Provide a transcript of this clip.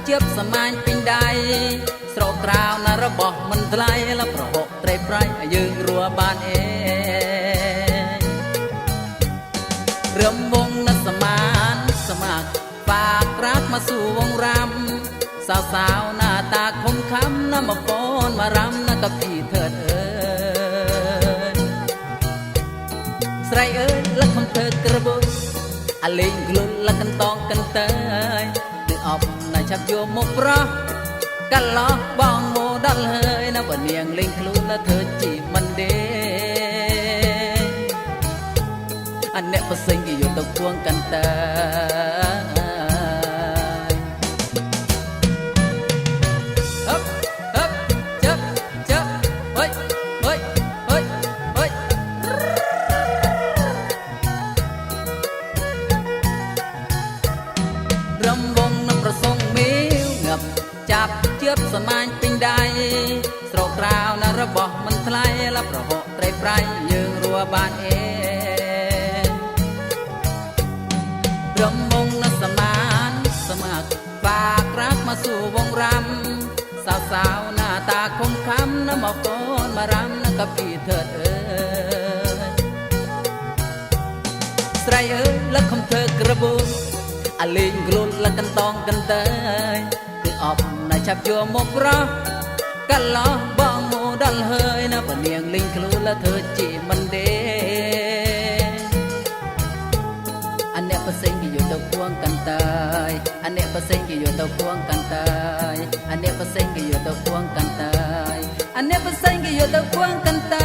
ជាបសម្ាញ់ពេញដៃស្រោក្រៅណារបស់មិនថ្លៃលប្រហុកត្រីប្រៃយើងរួបានអេរំវងណាសមានសមាកฝากรักมาสู่วงรำสาวๆหน้าตาคมคำน้ำมาฟ้อนมารำนะกับพี่เถิดเอ้ยใส่เอ้ยและคำเธอกระบุอลิงกลุ่นและกันตองกันเตยดึงออกในชับโยมกประกันล้อบองโมดัลเฮยนะวันเนียงลิงกลุ่นและเธอจีบมันเดอันเนี้ยภาษาที่อยู่ตะควงกันเตยรำวงน้ำประสงค์มิวเงับจับเชือบสมานปิงใดสโตรกราวนะระบอกมันทลายละประหอกไตรไพรยืงรัวบานเองรำวงน้ำสมานสมัครฝากรักมาสู่วงรำสาวๆหน้าตาคมคำน้ำมาฟ้อนมารำนะกับพี่เถิดเอ้ยใส่เอ้ยและคำเธอกระบุอลิงกลุ่นและกันตองกันเตยคือออกในชับโยมกระกันล้อบองโมดัลเฮยนะปะเนียงลิงกลุ่นและเธอจีมันเดอันเนี้ยเปอร์เซ็นต์ที่อยู่ตะควงกันเตยอันเนี้ยเปอร์เซ็นต์ที่อยู่ตะควงกันเตยอันเนี้ยเปอร์เซ็นต์ที่อยู่ตะควงกันเตยอันเนี้ยเปอร์เซ็นต์ที่อยู่ตะควงกันเตย